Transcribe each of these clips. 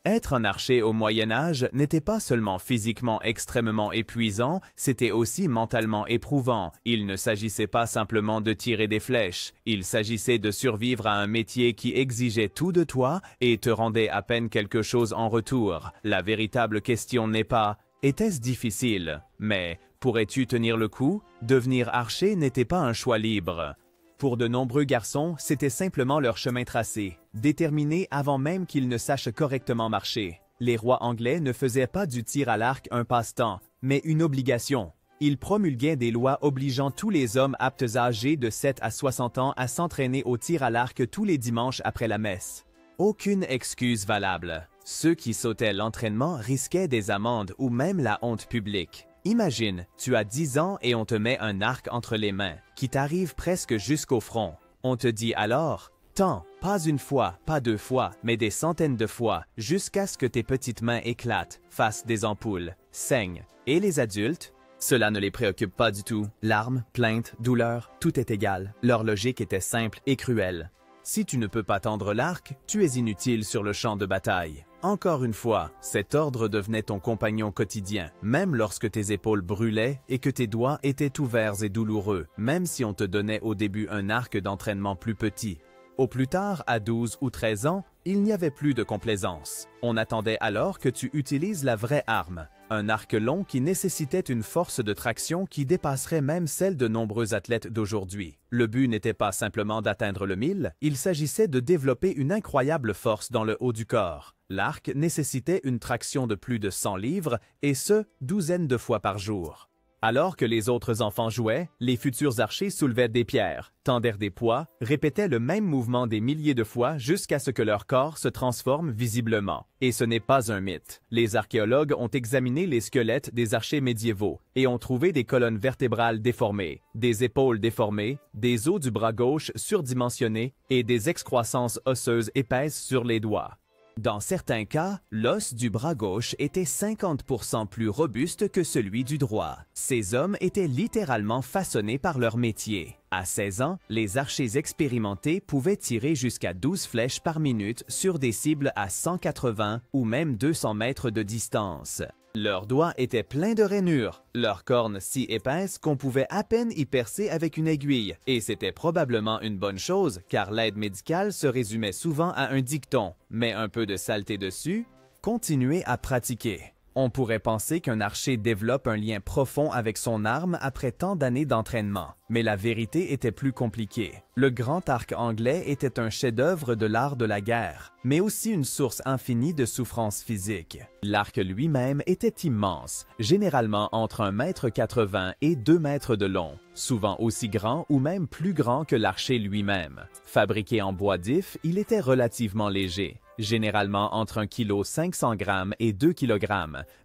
Être un archer au Moyen Âge n'était pas seulement physiquement extrêmement épuisant, c'était aussi mentalement éprouvant. Il ne s'agissait pas simplement de tirer des flèches, il s'agissait de survivre à un métier qui exigeait tout de toi et te rendait à peine quelque chose en retour. La véritable question n'est pas « était-ce difficile ?» mais « pourrais-tu tenir le coup ?» Devenir archer n'était pas un choix libre. Pour de nombreux garçons, c'était simplement leur chemin tracé, déterminé avant même qu'ils ne sachent correctement marcher. Les rois anglais ne faisaient pas du tir à l'arc un passe-temps, mais une obligation. Ils promulguaient des lois obligeant tous les hommes aptes âgés de 7 à 60 ans à s'entraîner au tir à l'arc tous les dimanches après la messe. Aucune excuse valable. Ceux qui sautaient l'entraînement risquaient des amendes ou même la honte publique. Imagine, tu as 10 ans et on te met un arc entre les mains, qui t'arrive presque jusqu'au front. On te dit alors, tant, pas une fois, pas deux fois, mais des centaines de fois, jusqu'à ce que tes petites mains éclatent, fassent des ampoules, saignent. Et les adultes? Cela ne les préoccupe pas du tout. Larmes, plaintes, douleurs, tout est égal. Leur logique était simple et cruelle. Si tu ne peux pas tendre l'arc, tu es inutile sur le champ de bataille. Encore une fois, cet ordre devenait ton compagnon quotidien, même lorsque tes épaules brûlaient et que tes doigts étaient ouverts et douloureux, même si on te donnait au début un arc d'entraînement plus petit. Au plus tard, à 12 ou 13 ans, il n'y avait plus de complaisance. On attendait alors que tu utilises la vraie arme, un arc long qui nécessitait une force de traction qui dépasserait même celle de nombreux athlètes d'aujourd'hui. Le but n'était pas simplement d'atteindre le 1000, il s'agissait de développer une incroyable force dans le haut du corps. L'arc nécessitait une traction de plus de 100 livres, et ce, douzaines de fois par jour. Alors que les autres enfants jouaient, les futurs archers soulevaient des pierres, tendaient des poids, répétaient le même mouvement des milliers de fois jusqu'à ce que leur corps se transforme visiblement. Et ce n'est pas un mythe. Les archéologues ont examiné les squelettes des archers médiévaux et ont trouvé des colonnes vertébrales déformées, des épaules déformées, des os du bras gauche surdimensionnés et des excroissances osseuses épaisses sur les doigts. Dans certains cas, l'os du bras gauche était 50% plus robuste que celui du droit. Ces hommes étaient littéralement façonnés par leur métier. À 16 ans, les archers expérimentés pouvaient tirer jusqu'à 12 flèches par minute sur des cibles à 180 ou même 200 mètres de distance. Leurs doigts étaient pleins de rainures, leurs cornes si épaisses qu'on pouvait à peine y percer avec une aiguille. Et c'était probablement une bonne chose, car l'aide médicale se résumait souvent à un dicton. Mets un peu de saleté dessus, continuez à pratiquer. On pourrait penser qu'un archer développe un lien profond avec son arme après tant d'années d'entraînement. Mais la vérité était plus compliquée. Le grand arc anglais était un chef-d'œuvre de l'art de la guerre, mais aussi une source infinie de souffrance physique. L'arc lui-même était immense, généralement entre 1,80 m et 2 mètres de long, souvent aussi grand ou même plus grand que l'archer lui-même. Fabriqué en bois d'if, il était relativement léger, généralement entre 1,5 kg et 2 kg,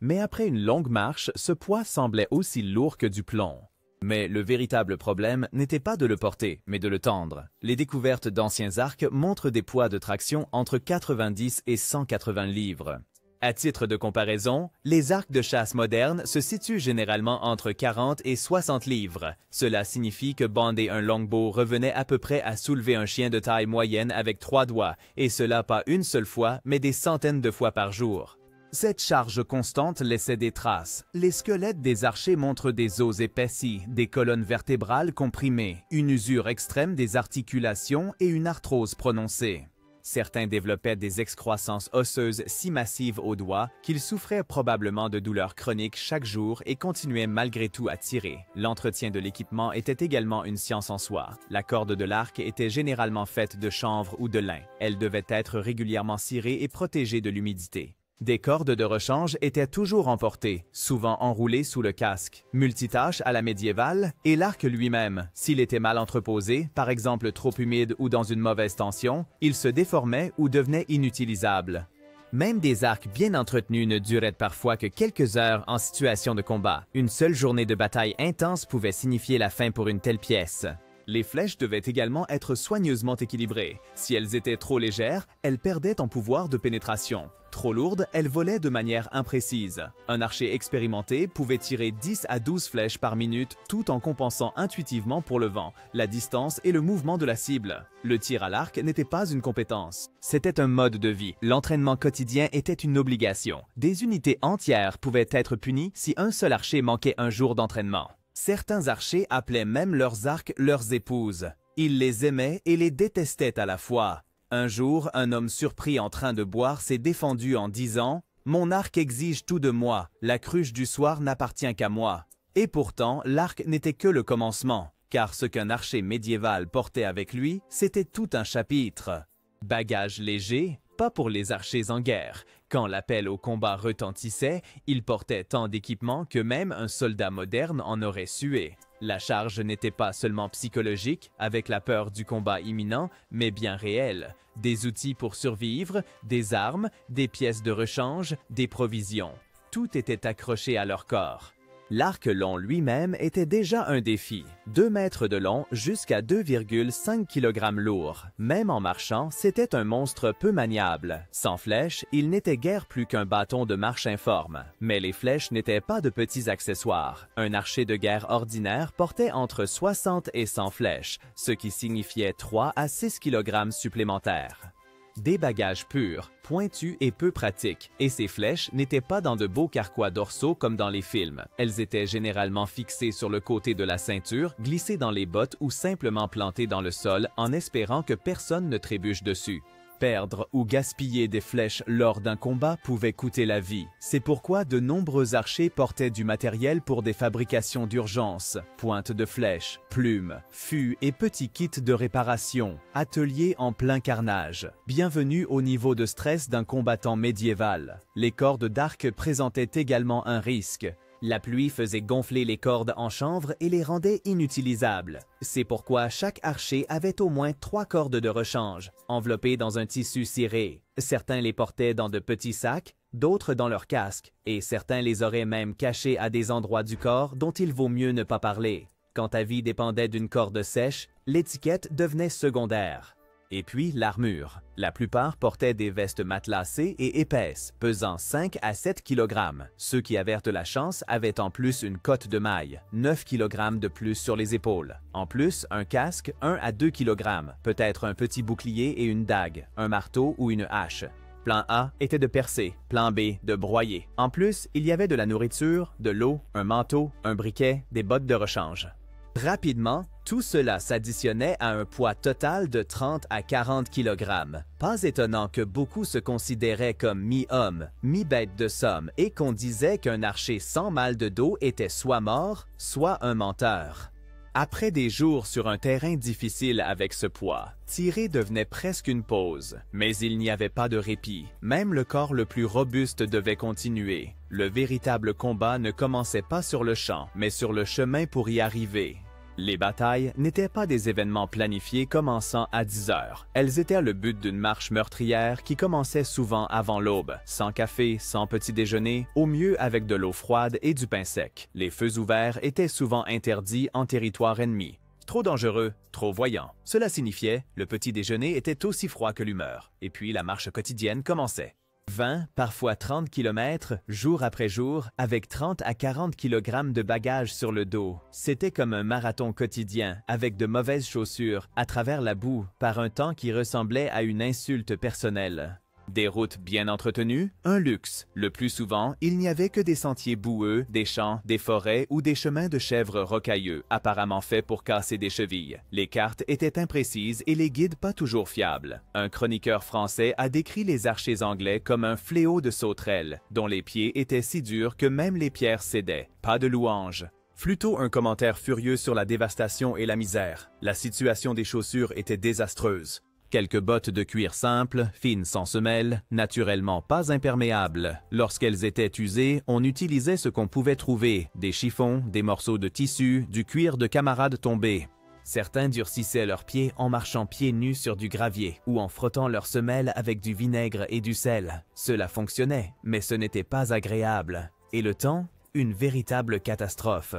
mais après une longue marche, ce poids semblait aussi lourd que du plomb. Mais le véritable problème n'était pas de le porter, mais de le tendre. Les découvertes d'anciens arcs montrent des poids de traction entre 90 et 180 livres. À titre de comparaison, les arcs de chasse modernes se situent généralement entre 40 et 60 livres. Cela signifie que bander un longbow revenait à peu près à soulever un chien de taille moyenne avec 3 doigts, et cela pas une seule fois, mais des centaines de fois par jour. Cette charge constante laissait des traces. Les squelettes des archers montrent des os épaissis, des colonnes vertébrales comprimées, une usure extrême des articulations et une arthrose prononcée. Certains développaient des excroissances osseuses si massives aux doigts qu'ils souffraient probablement de douleurs chroniques chaque jour et continuaient malgré tout à tirer. L'entretien de l'équipement était également une science en soi. La corde de l'arc était généralement faite de chanvre ou de lin. Elle devait être régulièrement cirée et protégée de l'humidité. Des cordes de rechange étaient toujours emportées, souvent enroulées sous le casque, multitâches à la médiévale, et l'arc lui-même, s'il était mal entreposé, par exemple trop humide ou dans une mauvaise tension, il se déformait ou devenait inutilisable. Même des arcs bien entretenus ne duraient parfois que quelques heures en situation de combat. Une seule journée de bataille intense pouvait signifier la fin pour une telle pièce. Les flèches devaient également être soigneusement équilibrées. Si elles étaient trop légères, elles perdaient en pouvoir de pénétration. Trop lourdes, elles volaient de manière imprécise. Un archer expérimenté pouvait tirer 10 à 12 flèches par minute tout en compensant intuitivement pour le vent, la distance et le mouvement de la cible. Le tir à l'arc n'était pas une compétence. C'était un mode de vie. L'entraînement quotidien était une obligation. Des unités entières pouvaient être punies si un seul archer manquait un jour d'entraînement. Certains archers appelaient même leurs arcs leurs épouses. Ils les aimaient et les détestaient à la fois. Un jour, un homme surpris en train de boire s'est défendu en disant « Mon arc exige tout de moi, la cruche du soir n'appartient qu'à moi. » Et pourtant, l'arc n'était que le commencement, car ce qu'un archer médiéval portait avec lui, c'était tout un chapitre. Bagages légers, pas pour les archers en guerre. Quand l'appel au combat retentissait, ils portaient tant d'équipements que même un soldat moderne en aurait sué. La charge n'était pas seulement psychologique, avec la peur du combat imminent, mais bien réelle. Des outils pour survivre, des armes, des pièces de rechange, des provisions. Tout était accroché à leur corps. L'arc long lui-même était déjà un défi. 2 mètres de long jusqu'à 2,5 kg lourd. Même en marchant, c'était un monstre peu maniable. Sans flèches, il n'était guère plus qu'un bâton de marche informe. Mais les flèches n'étaient pas de petits accessoires. Un archer de guerre ordinaire portait entre 60 et 100 flèches, ce qui signifiait 3 à 6 kg supplémentaires. Des bagages purs, pointus et peu pratiques, et ces flèches n'étaient pas dans de beaux carquois dorsaux comme dans les films. Elles étaient généralement fixées sur le côté de la ceinture, glissées dans les bottes ou simplement plantées dans le sol en espérant que personne ne trébuche dessus. Perdre ou gaspiller des flèches lors d'un combat pouvait coûter la vie. C'est pourquoi de nombreux archers portaient du matériel pour des fabrications d'urgence, pointes de flèches, plumes, fûts et petits kits de réparation, ateliers en plein carnage. Bienvenue au niveau de stress d'un combattant médiéval. Les cordes d'arc présentaient également un risque. La pluie faisait gonfler les cordes en chanvre et les rendait inutilisables. C'est pourquoi chaque archer avait au moins 3 cordes de rechange, enveloppées dans un tissu ciré. Certains les portaient dans de petits sacs, d'autres dans leur casque, et certains les auraient même cachés à des endroits du corps dont il vaut mieux ne pas parler. Quand ta vie dépendait d'une corde sèche, l'étiquette devenait secondaire. Et puis l'armure. La plupart portaient des vestes matelassées et épaisses, pesant 5 à 7 kg. Ceux qui avaient de la chance avaient en plus une cotte de maille, 9 kg de plus sur les épaules. En plus, un casque, 1 à 2 kg, peut-être un petit bouclier et une dague, un marteau ou une hache. Plan A était de percer, plan B de broyer. En plus, il y avait de la nourriture, de l'eau, un manteau, un briquet, des bottes de rechange. Rapidement, tout cela s'additionnait à un poids total de 30 à 40 kg. Pas étonnant que beaucoup se considéraient comme mi-homme, mi-bête de somme et qu'on disait qu'un archer sans mal de dos était soit mort, soit un menteur. Après des jours sur un terrain difficile avec ce poids, tirer devenait presque une pause. Mais il n'y avait pas de répit. Même le corps le plus robuste devait continuer. Le véritable combat ne commençait pas sur le champ, mais sur le chemin pour y arriver. Les batailles n'étaient pas des événements planifiés commençant à 10 heures. Elles étaient le but d'une marche meurtrière qui commençait souvent avant l'aube, sans café, sans petit déjeuner, au mieux avec de l'eau froide et du pain sec. Les feux ouverts étaient souvent interdits en territoire ennemi. Trop dangereux, trop voyant. Cela signifiait le petit déjeuner était aussi froid que l'humeur, et puis la marche quotidienne commençait. 20, parfois 30 km, jour après jour, avec 30 à 40 kg de bagages sur le dos. C'était comme un marathon quotidien, avec de mauvaises chaussures, à travers la boue, par un temps qui ressemblait à une insulte personnelle. Des routes bien entretenues, un luxe. Le plus souvent, il n'y avait que des sentiers boueux, des champs, des forêts ou des chemins de chèvres rocailleux, apparemment faits pour casser des chevilles. Les cartes étaient imprécises et les guides pas toujours fiables. Un chroniqueur français a décrit les archers anglais comme un fléau de sauterelles, dont les pieds étaient si durs que même les pierres cédaient. Pas de louanges. Plutôt un commentaire furieux sur la dévastation et la misère. La situation des chaussures était désastreuse. Quelques bottes de cuir simple, fines sans semelle, naturellement pas imperméables. Lorsqu'elles étaient usées, on utilisait ce qu'on pouvait trouver, des chiffons, des morceaux de tissu, du cuir de camarades tombés. Certains durcissaient leurs pieds en marchant pieds nus sur du gravier ou en frottant leurs semelles avec du vinaigre et du sel. Cela fonctionnait, mais ce n'était pas agréable. Et le temps? Une véritable catastrophe.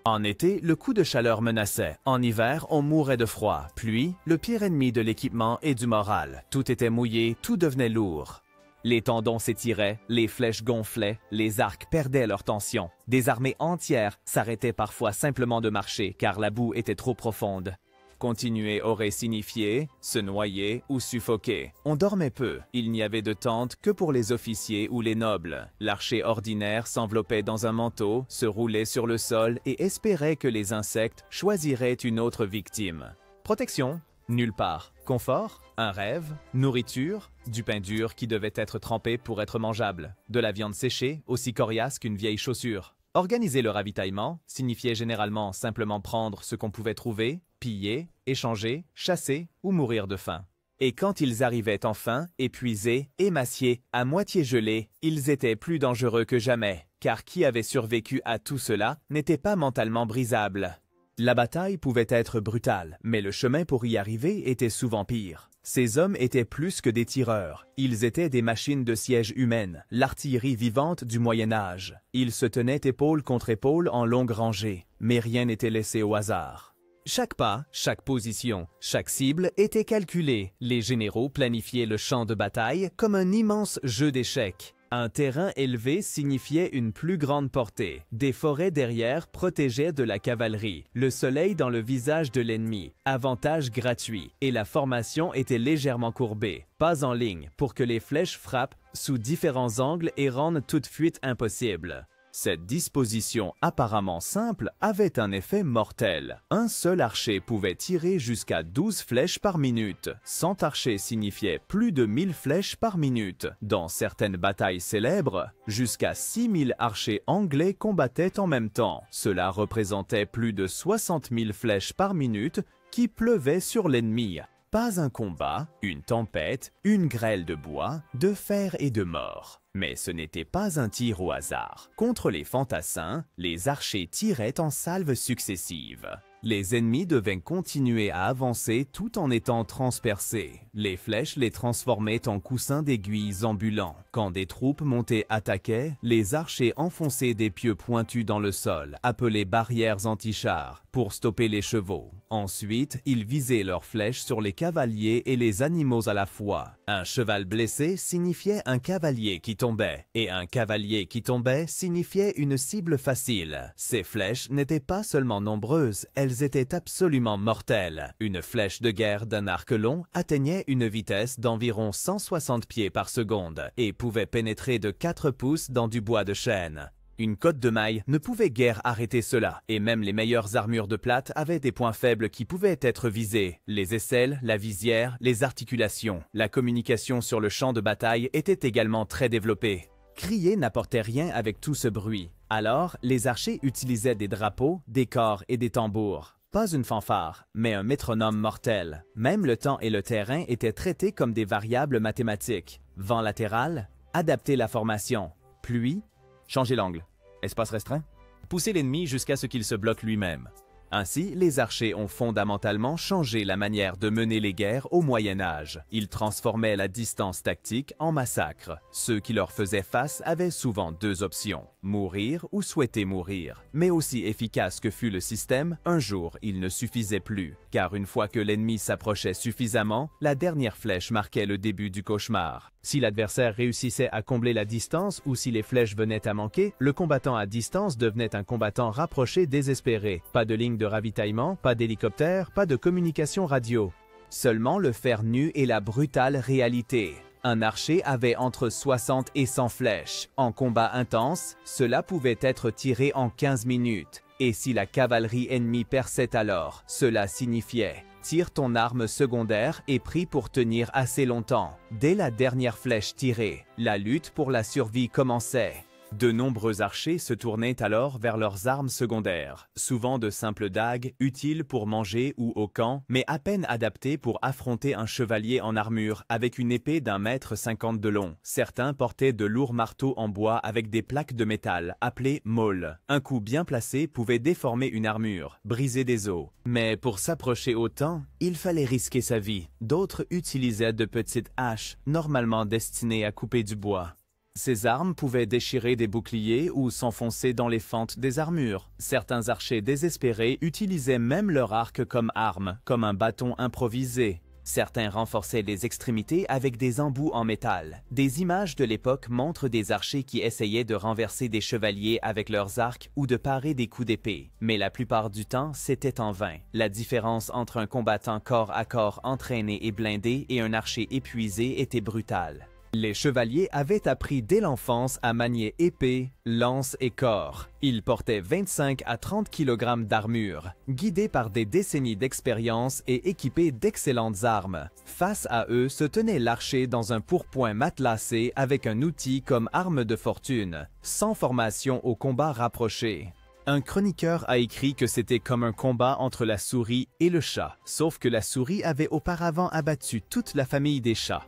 En été, le coup de chaleur menaçait. En hiver, on mourait de froid. Pluie, le pire ennemi de l'équipement et du moral. Tout était mouillé, tout devenait lourd. Les tendons s'étiraient, les flèches gonflaient, les arcs perdaient leur tension. Des armées entières s'arrêtaient parfois simplement de marcher car la boue était trop profonde. Continuer aurait signifié se noyer ou suffoquer. On dormait peu. Il n'y avait de tente que pour les officiers ou les nobles. L'archer ordinaire s'enveloppait dans un manteau, se roulait sur le sol et espérait que les insectes choisiraient une autre victime. Protection? Nulle part. Confort? Un rêve? Nourriture? Du pain dur qui devait être trempé pour être mangeable. De la viande séchée, aussi coriace qu'une vieille chaussure. Organiser le ravitaillement signifiait généralement simplement prendre ce qu'on pouvait trouver, piller, échanger, chasser ou mourir de faim. Et quand ils arrivaient enfin, épuisés, émaciés, à moitié gelés, ils étaient plus dangereux que jamais, car qui avait survécu à tout cela n'était pas mentalement brisable. La bataille pouvait être brutale, mais le chemin pour y arriver était souvent pire. Ces hommes étaient plus que des tireurs. Ils étaient des machines de siège humaines, l'artillerie vivante du Moyen Âge. Ils se tenaient épaule contre épaule en longue rangée, mais rien n'était laissé au hasard. Chaque pas, chaque position, chaque cible était calculée. Les généraux planifiaient le champ de bataille comme un immense jeu d'échecs. Un terrain élevé signifiait une plus grande portée. Des forêts derrière protégeaient de la cavalerie. Le soleil dans le visage de l'ennemi. Avantage gratuit. Et la formation était légèrement courbée. Pas en ligne pour que les flèches frappent sous différents angles et rendent toute fuite impossible. Cette disposition apparemment simple avait un effet mortel. Un seul archer pouvait tirer jusqu'à 12 flèches par minute. 100 archers signifiait plus de 1000 flèches par minute. Dans certaines batailles célèbres, jusqu'à 6000 archers anglais combattaient en même temps. Cela représentait plus de 60 000 flèches par minute qui pleuvaient sur l'ennemi. Pas un combat, une tempête, une grêle de bois, de fer et de mort. Mais ce n'était pas un tir au hasard. Contre les fantassins, les archers tiraient en salves successives. Les ennemis devaient continuer à avancer tout en étant transpercés. Les flèches les transformaient en coussins d'aiguilles ambulants. Quand des troupes montées attaquaient, les archers enfonçaient des pieux pointus dans le sol, appelés barrières anti-chars, pour stopper les chevaux. Ensuite, ils visaient leurs flèches sur les cavaliers et les animaux à la fois. Un cheval blessé signifiait un cavalier qui tombait, et un cavalier qui tombait signifiait une cible facile. Ces flèches n'étaient pas seulement nombreuses, elles étaient absolument mortelles. Une flèche de guerre d'un arc long atteignait une vitesse d'environ 160 pieds par seconde et pouvait pénétrer de 4 pouces dans du bois de chêne. Une cotte de maille ne pouvait guère arrêter cela, et même les meilleures armures de plate avaient des points faibles qui pouvaient être visés. Les aisselles, la visière, les articulations. La communication sur le champ de bataille était également très développée. Crier n'apportait rien avec tout ce bruit. Alors, les archers utilisaient des drapeaux, des cors et des tambours. Pas une fanfare, mais un métronome mortel. Même le temps et le terrain étaient traités comme des variables mathématiques. Vent latéral, adapter la formation. Pluie, changer l'angle. Espace restreint, pousser l'ennemi jusqu'à ce qu'il se bloque lui-même. Ainsi, les archers ont fondamentalement changé la manière de mener les guerres au Moyen Âge. Ils transformaient la distance tactique en massacre. Ceux qui leur faisaient face avaient souvent deux options, mourir ou souhaiter mourir. Mais aussi efficace que fut le système, un jour il ne suffisait plus, car une fois que l'ennemi s'approchait suffisamment, la dernière flèche marquait le début du cauchemar. Si l'adversaire réussissait à combler la distance ou si les flèches venaient à manquer, le combattant à distance devenait un combattant rapproché désespéré. Pas de ligne de ravitaillement, pas d'hélicoptère, pas de communication radio. Seulement le fer nu et la brutale réalité. Un archer avait entre 60 et 100 flèches. En combat intense, cela pouvait être tiré en 15 minutes. Et si la cavalerie ennemie perçait alors, cela signifiait tire ton arme secondaire et prie pour tenir assez longtemps. Dès la dernière flèche tirée, la lutte pour la survie commençait. De nombreux archers se tournaient alors vers leurs armes secondaires, souvent de simples dagues, utiles pour manger ou au camp, mais à peine adaptées pour affronter un chevalier en armure avec une épée d'1,50 m de long. Certains portaient de lourds marteaux en bois avec des plaques de métal, appelées maules. Un coup bien placé pouvait déformer une armure, briser des os. Mais pour s'approcher autant, il fallait risquer sa vie. D'autres utilisaient de petites haches, normalement destinées à couper du bois. Ces armes pouvaient déchirer des boucliers ou s'enfoncer dans les fentes des armures. Certains archers désespérés utilisaient même leur arc comme arme, comme un bâton improvisé. Certains renforçaient les extrémités avec des embouts en métal. Des images de l'époque montrent des archers qui essayaient de renverser des chevaliers avec leurs arcs ou de parer des coups d'épée. Mais la plupart du temps, c'était en vain. La différence entre un combattant corps à corps entraîné et blindé et un archer épuisé était brutale. Les chevaliers avaient appris dès l'enfance à manier épée, lance et cor. Ils portaient 25 à 30 kg d'armure, guidés par des décennies d'expérience et équipés d'excellentes armes. Face à eux se tenait l'archer dans un pourpoint matelassé avec un outil comme arme de fortune, sans formation au combat rapproché. Un chroniqueur a écrit que c'était comme un combat entre la souris et le chat, sauf que la souris avait auparavant abattu toute la famille des chats.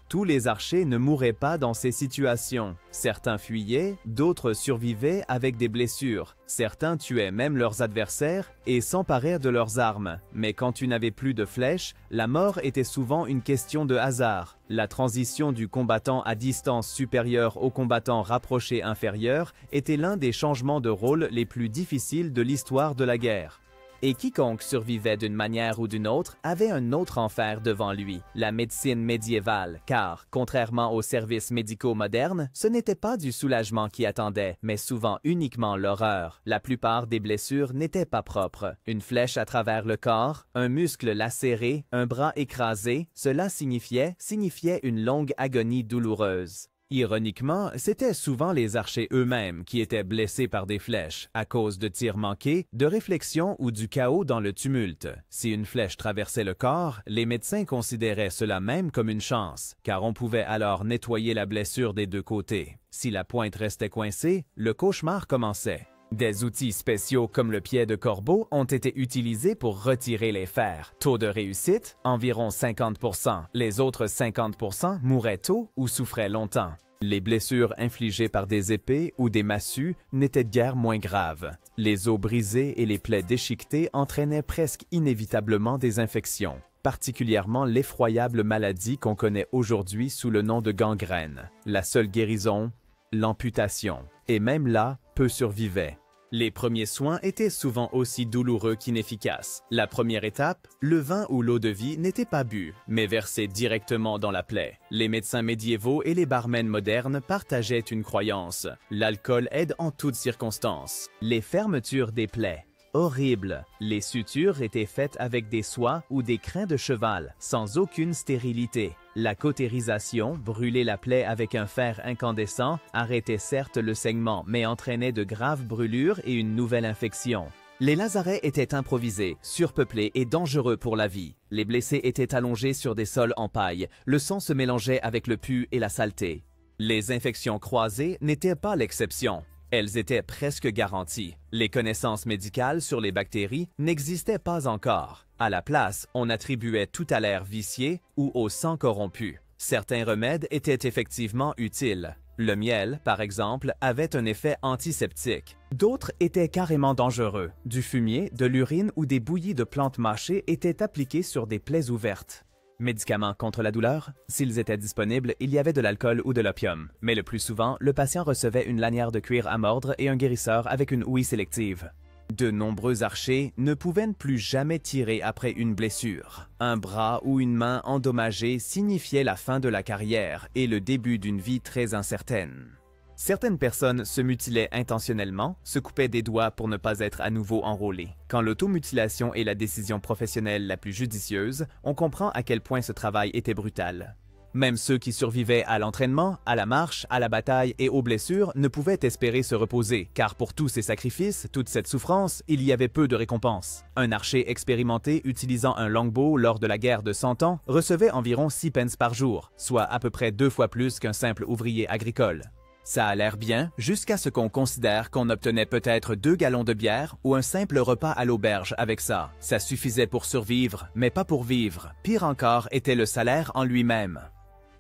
Tous les archers ne mouraient pas dans ces situations. Certains fuyaient, d'autres survivaient avec des blessures. Certains tuaient même leurs adversaires et s'emparèrent de leurs armes. Mais quand tu n'avais plus de flèches, la mort était souvent une question de hasard. La transition du combattant à distance supérieure au combattant rapproché inférieur était l'un des changements de rôle les plus difficiles de l'histoire de la guerre. Et quiconque survivait d'une manière ou d'une autre avait un autre enfer devant lui, la médecine médiévale, car, contrairement aux services médicaux modernes, ce n'était pas du soulagement qui attendait, mais souvent uniquement l'horreur. La plupart des blessures n'étaient pas propres. Une flèche à travers le corps, un muscle lacéré, un bras écrasé, cela signifiait une longue agonie douloureuse. Ironiquement, c'étaient souvent les archers eux-mêmes qui étaient blessés par des flèches, à cause de tirs manqués, de réflexions ou du chaos dans le tumulte. Si une flèche traversait le corps, les médecins considéraient cela même comme une chance, car on pouvait alors nettoyer la blessure des deux côtés. Si la pointe restait coincée, le cauchemar commençait. Des outils spéciaux comme le pied de corbeau ont été utilisés pour retirer les fers. Taux de réussite, environ 50%. Les autres 50% mouraient tôt ou souffraient longtemps. Les blessures infligées par des épées ou des massues n'étaient guère moins graves. Les os brisés et les plaies déchiquetées entraînaient presque inévitablement des infections, particulièrement l'effroyable maladie qu'on connaît aujourd'hui sous le nom de gangrène. La seule guérison, l'amputation. Et même là, peu survivaient. Les premiers soins étaient souvent aussi douloureux qu'inefficaces. La première étape, le vin ou l'eau de vie n'était pas bu, mais versé directement dans la plaie. Les médecins médiévaux et les barmen modernes partageaient une croyance. L'alcool aide en toutes circonstances. Les fermetures des plaies. Horrible. Les sutures étaient faites avec des soies ou des crins de cheval, sans aucune stérilité. La cautérisation, brûler la plaie avec un fer incandescent, arrêtait certes le saignement, mais entraînait de graves brûlures et une nouvelle infection. Les lazarets étaient improvisés, surpeuplés et dangereux pour la vie. Les blessés étaient allongés sur des sols en paille. Le sang se mélangeait avec le pus et la saleté. Les infections croisées n'étaient pas l'exception. Elles étaient presque garanties. Les connaissances médicales sur les bactéries n'existaient pas encore. À la place, on attribuait tout à l'air vicié ou au sang corrompu. Certains remèdes étaient effectivement utiles. Le miel, par exemple, avait un effet antiseptique. D'autres étaient carrément dangereux. Du fumier, de l'urine ou des bouillies de plantes mâchées étaient appliquées sur des plaies ouvertes. Médicaments contre la douleur? S'ils étaient disponibles, il y avait de l'alcool ou de l'opium. Mais le plus souvent, le patient recevait une lanière de cuir à mordre et un guérisseur avec une ouïe sélective. De nombreux archers ne pouvaient plus jamais tirer après une blessure. Un bras ou une main endommagée signifiait la fin de la carrière et le début d'une vie très incertaine. Certaines personnes se mutilaient intentionnellement, se coupaient des doigts pour ne pas être à nouveau enrôlées. Quand l'automutilation est la décision professionnelle la plus judicieuse, on comprend à quel point ce travail était brutal. Même ceux qui survivaient à l'entraînement, à la marche, à la bataille et aux blessures ne pouvaient espérer se reposer, car pour tous ces sacrifices, toute cette souffrance, il y avait peu de récompenses. Un archer expérimenté utilisant un longbow lors de la guerre de 100 ans recevait environ 6 pence par jour, soit à peu près 2 fois plus qu'un simple ouvrier agricole. Ça a l'air bien, jusqu'à ce qu'on considère qu'on obtenait peut-être 2 gallons de bière ou un simple repas à l'auberge avec ça. Ça suffisait pour survivre, mais pas pour vivre. Pire encore était le salaire en lui-même.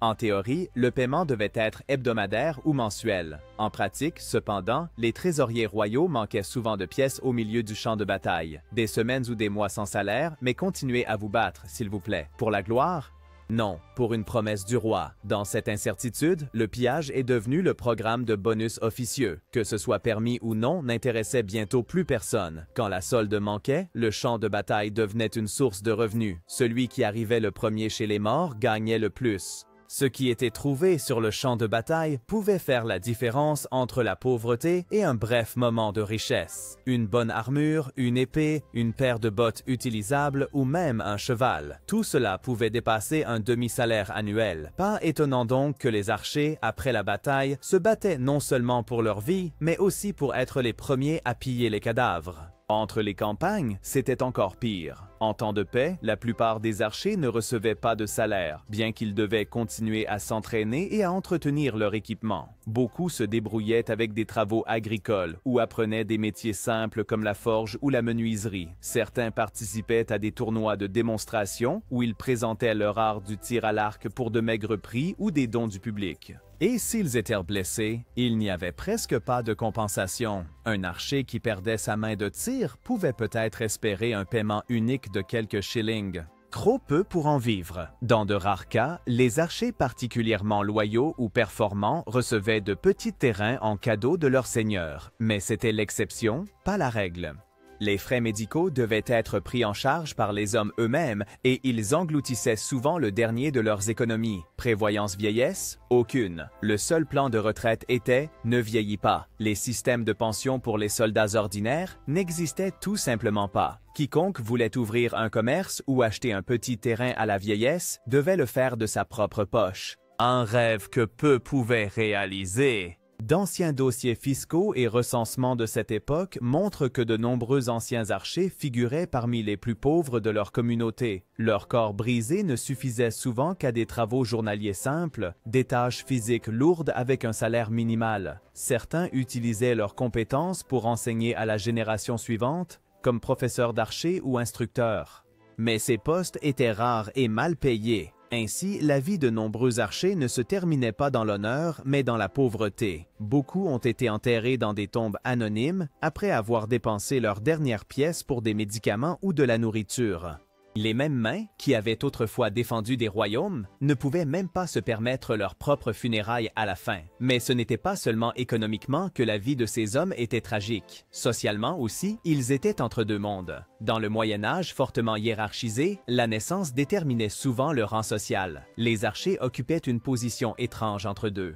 En théorie, le paiement devait être hebdomadaire ou mensuel. En pratique, cependant, les trésoriers royaux manquaient souvent de pièces au milieu du champ de bataille. Des semaines ou des mois sans salaire, mais continuez à vous battre, s'il vous plaît. Pour la gloire? Non, pour une promesse du roi. Dans cette incertitude, le pillage est devenu le programme de bonus officieux. Que ce soit permis ou non n'intéressait bientôt plus personne. Quand la solde manquait, le champ de bataille devenait une source de revenus. Celui qui arrivait le premier chez les morts gagnait le plus. Ce qui était trouvé sur le champ de bataille pouvait faire la différence entre la pauvreté et un bref moment de richesse. Une bonne armure, une épée, une paire de bottes utilisables ou même un cheval. Tout cela pouvait dépasser un demi-salaire annuel. Pas étonnant donc que les archers, après la bataille, se battaient non seulement pour leur vie, mais aussi pour être les premiers à piller les cadavres. Entre les campagnes, c'était encore pire. En temps de paix, la plupart des archers ne recevaient pas de salaire, bien qu'ils devaient continuer à s'entraîner et à entretenir leur équipement. Beaucoup se débrouillaient avec des travaux agricoles ou apprenaient des métiers simples comme la forge ou la menuiserie. Certains participaient à des tournois de démonstration où ils présentaient leur art du tir à l'arc pour de maigres prix ou des dons du public. Et s'ils étaient blessés, il n'y avait presque pas de compensation. Un archer qui perdait sa main de tir pouvait peut-être espérer un paiement unique de quelques shillings. Trop peu pour en vivre. Dans de rares cas, les archers particulièrement loyaux ou performants recevaient de petits terrains en cadeau de leur seigneur. Mais c'était l'exception, pas la règle. Les frais médicaux devaient être pris en charge par les hommes eux-mêmes et ils engloutissaient souvent le dernier de leurs économies. Prévoyance vieillesse? Aucune. Le seul plan de retraite était « ne vieillis pas ». Les systèmes de pension pour les soldats ordinaires n'existaient tout simplement pas. Quiconque voulait ouvrir un commerce ou acheter un petit terrain à la vieillesse devait le faire de sa propre poche. Un rêve que peu pouvaient réaliser. D'anciens dossiers fiscaux et recensements de cette époque montrent que de nombreux anciens archers figuraient parmi les plus pauvres de leur communauté. Leur corps brisé ne suffisait souvent qu'à des travaux journaliers simples, des tâches physiques lourdes avec un salaire minimal. Certains utilisaient leurs compétences pour enseigner à la génération suivante, comme professeurs d'archers ou instructeurs. Mais ces postes étaient rares et mal payés. Ainsi, la vie de nombreux archers ne se terminait pas dans l'honneur, mais dans la pauvreté. Beaucoup ont été enterrés dans des tombes anonymes après avoir dépensé leurs dernières pièces pour des médicaments ou de la nourriture. Les mêmes mains, qui avaient autrefois défendu des royaumes, ne pouvaient même pas se permettre leurs propres funérailles à la fin. Mais ce n'était pas seulement économiquement que la vie de ces hommes était tragique. Socialement aussi, ils étaient entre deux mondes. Dans le Moyen Âge fortement hiérarchisé, la naissance déterminait souvent le rang social. Les archers occupaient une position étrange entre deux.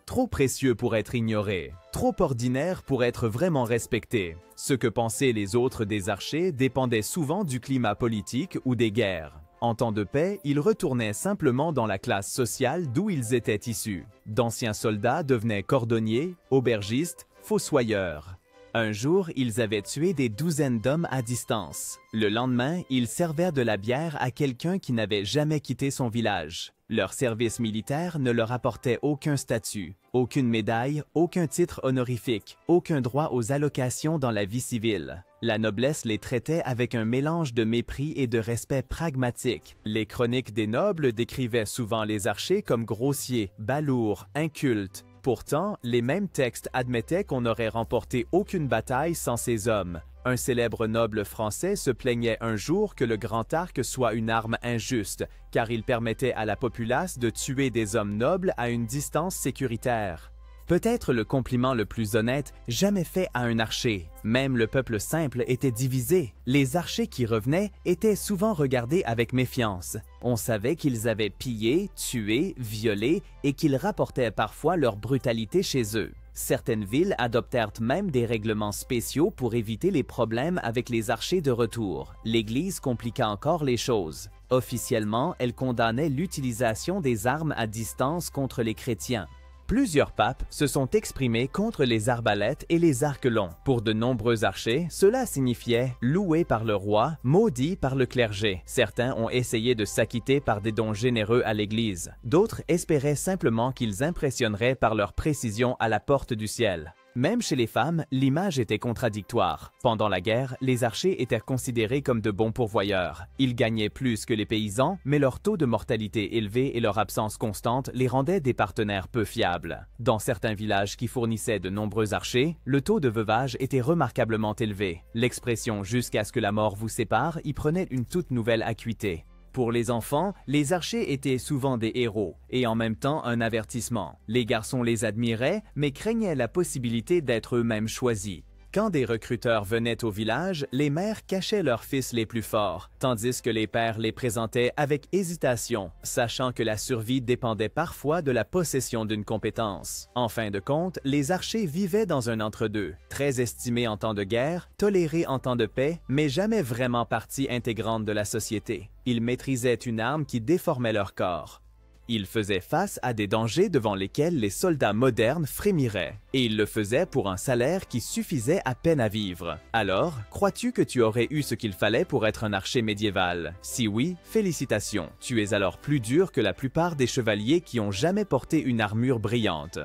Trop précieux pour être ignoré, trop ordinaire pour être vraiment respecté. Ce que pensaient les autres des archers dépendait souvent du climat politique ou des guerres. En temps de paix, ils retournaient simplement dans la classe sociale d'où ils étaient issus. D'anciens soldats devenaient cordonniers, aubergistes, fossoyeurs. Un jour, ils avaient tué des douzaines d'hommes à distance. Le lendemain, ils servaient de la bière à quelqu'un qui n'avait jamais quitté son village. Leur service militaire ne leur apportait aucun statut, aucune médaille, aucun titre honorifique, aucun droit aux allocations dans la vie civile. La noblesse les traitait avec un mélange de mépris et de respect pragmatique. Les chroniques des nobles décrivaient souvent les archers comme grossiers, balourds, incultes. Pourtant, les mêmes textes admettaient qu'on n'aurait remporté aucune bataille sans ces hommes. Un célèbre noble français se plaignait un jour que le grand arc soit une arme injuste, car il permettait à la populace de tuer des hommes nobles à une distance sécuritaire. Peut-être le compliment le plus honnête jamais fait à un archer. Même le peuple simple était divisé. Les archers qui revenaient étaient souvent regardés avec méfiance. On savait qu'ils avaient pillé, tué, violé et qu'ils rapportaient parfois leur brutalité chez eux. Certaines villes adoptèrent même des règlements spéciaux pour éviter les problèmes avec les archers de retour. L'Église compliqua encore les choses. Officiellement, elle condamnait l'utilisation des armes à distance contre les chrétiens. Plusieurs papes se sont exprimés contre les arbalètes et les arcs longs. Pour de nombreux archers, cela signifiait loué par le roi, maudit par le clergé. Certains ont essayé de s'acquitter par des dons généreux à l'Église. D'autres espéraient simplement qu'ils impressionneraient par leur précision à la porte du ciel. Même chez les femmes, l'image était contradictoire. Pendant la guerre, les archers étaient considérés comme de bons pourvoyeurs. Ils gagnaient plus que les paysans, mais leur taux de mortalité élevé et leur absence constante les rendaient des partenaires peu fiables. Dans certains villages qui fournissaient de nombreux archers, le taux de veuvage était remarquablement élevé. L'expression « jusqu'à ce que la mort vous sépare » y prenait une toute nouvelle acuité. Pour les enfants, les archers étaient souvent des héros et en même temps un avertissement. Les garçons les admiraient mais craignaient la possibilité d'être eux-mêmes choisis. Quand des recruteurs venaient au village, les mères cachaient leurs fils les plus forts, tandis que les pères les présentaient avec hésitation, sachant que la survie dépendait parfois de la possession d'une compétence. En fin de compte, les archers vivaient dans un entre-deux, très estimés en temps de guerre, tolérés en temps de paix, mais jamais vraiment partie intégrante de la société. Ils maîtrisaient une arme qui déformait leur corps. Ils faisaient face à des dangers devant lesquels les soldats modernes frémiraient, et ils le faisaient pour un salaire qui suffisait à peine à vivre. Alors, crois-tu que tu aurais eu ce qu'il fallait pour être un archer médiéval? Si oui, félicitations, tu es alors plus dur que la plupart des chevaliers qui ont jamais porté une armure brillante.